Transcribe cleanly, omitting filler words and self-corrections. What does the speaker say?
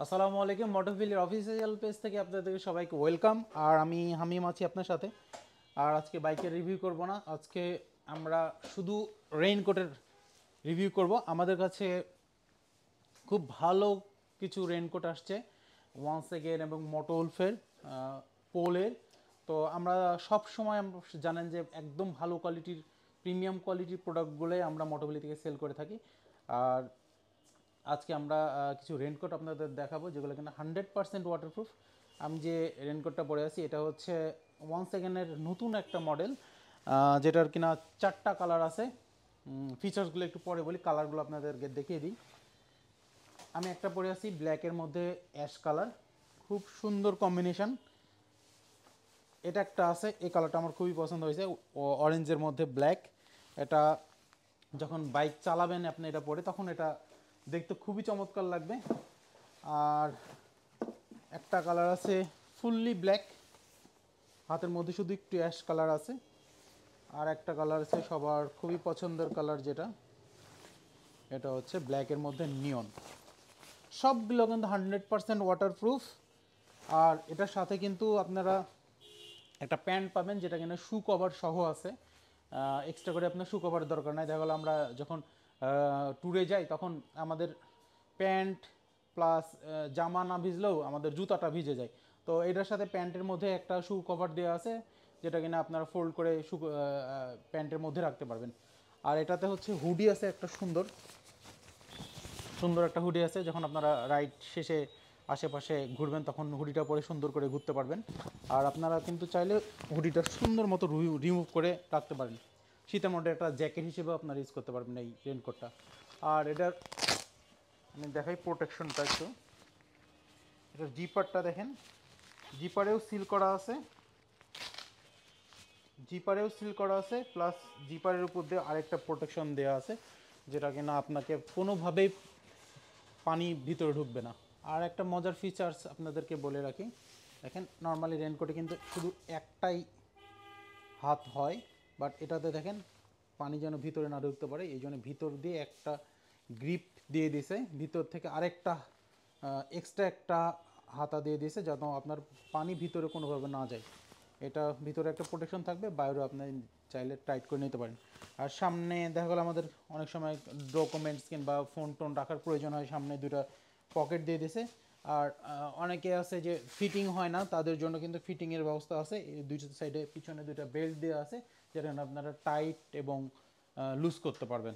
আসসালামু আলাইকুম। মোটোফিলের official page থেকে আপনাদেরকে সবাইকে ওয়েলকাম। আর আমি হামিম আছি আপনার সাথে। আর আজকে বাইকের রিভিউ করব না, আজকে আমরা শুধু রেইনকোটের রিভিউ করব। আমাদের কাছে খুব ভালো কিছু রেইনকোট আসছে ওয়ান্স এগেন এবং মোটো উলফের পোলের। তো আমরা সব সময় জানেন যে একদম ভালো কোয়ালিটির প্রিমিয়াম কোয়ালিটির প্রোডাক্টগুলোই আমরা মোটোবিলি থেকে সেল করে থাকি। আর আজকে আমরা কিছু রেনকোট আপনাদের দেখাবো যেগুলো কিনা 100% ওয়াটারপ্রুফ। আমি যে রেনকোটটা পরে আছি এটা হচ্ছে ওয়ান সেকেন্ডের নতুন একটা মডেল, যেটার কিনা 4টা কালার আছে। ফিচার্সগুলো একটু পরে বলি, কালারগুলো আপনাদেরকে দেখিয়ে দিই। আমি একটা পরে আছি ব্ল্যাকের মধ্যে অ্যাশ কালার, খুব সুন্দর কম্বিনেশন। এটা একটা আছে, এই কালারটা আমার খুবই পছন্দ হয়েছে, অরেঞ্জের মধ্যে ব্ল্যাক। এটা যখন বাইক চালাবেন আপনি এটা পরে, তখন এটা দেখতে খুবই চমৎকার লাগবে। আর একটা কালার আছে ফুললি ব্ল্যাক, হাতের মধ্যে শুধু একটু অ্যাশ কালার আছে। আর একটা কালার আছে সবার খুবই পছন্দের কালার, যেটা এটা হচ্ছে ব্ল্যাকের মধ্যে নিয়ন। সবগুলো কিন্তু 100% ওয়াটারপ্রুফ। আর এটার সাথে কিন্তু আপনারা একটা প্যান্ট পাবেন যেটা কিনা শু কভার সহ আছে। এক্সট্রা করে আপনার শু কভারের দরকার নাই। দেখা গেলো আমরা যখন ট্যুরে যাই তখন আমাদের প্যান্ট প্লাস জামা না ভিজলেও আমাদের জুতাটা ভিজে যায়। তো এটার সাথে প্যান্টের মধ্যে একটা শু কভার দেওয়া আছে, যেটা কিনা আপনারা ফোল্ড করে প্যান্টের মধ্যে রাখতে পারবেন। আর এটাতে হচ্ছে হুডি আছে, একটা সুন্দর সুন্দর একটা হুডি আছে। যখন আপনারা রাইড শেষে আশেপাশে ঘুরবেন তখন হুডিটা পরে সুন্দর করে ঘুরতে পারবেন। আর আপনারা কিন্তু চাইলে হুডিটা সুন্দর মতো রিমুভ করে রাখতে পারেন। শীতের মধ্যে একটা জ্যাকেট হিসেবেও আপনারা ইউজ করতে পারবেন এই রেনকোটটা। আর এটার আমি দেখাই প্রোটেকশনটা একটু। এটার জিপারটা দেখেন, জিপারেও সিল করা আছে, জিপারেও সিল করা আছে, প্লাস জিপারের উপর দিয়ে আরেকটা প্রোটেকশন দেওয়া আছে, যেটা কিনা আপনাকে কোনোভাবেই পানি ভিতরে ঢুকবে না। আর একটা মজার ফিচার্স আপনাদেরকে বলে রাখি, দেখেন নর্মালি রেনকোটে কিন্তু শুধু একটাই হাত হয়, বাট এটাতে দেখেন পানি যেন ভিতরে না ঢুকতে পারে এই জন্য ভিতর দিয়ে একটা গ্রিপ দিয়ে দিয়েছে, ভিতর থেকে আরেকটা এক্সট্রা একটা হাতা দিয়ে দিয়েছে যেন আপনার পানি ভিতরে কোনোভাবে না যায়। এটা ভিতরে একটা প্রোটেকশন থাকবে, বাইরেও আপনি চাইলে টাইট করে নিতে পারেন। আর সামনে দেখা গেলো আমাদের অনেক সময় ডকুমেন্টস কিংবা ফোন টোন রাখার প্রয়োজন হয়, সামনে দুটো পকেট দিয়ে দিয়েছে। আর অনেকে আছে যে ফিটিং হয় না, তাদের জন্য কিন্তু ফিটিংয়ের ব্যবস্থা আছে। এই দুই সাইডে পিছনে দুটো বেল্ট দেওয়া আছে, যেটা আপনারা টাইট এবং লুজ করতে পারবেন।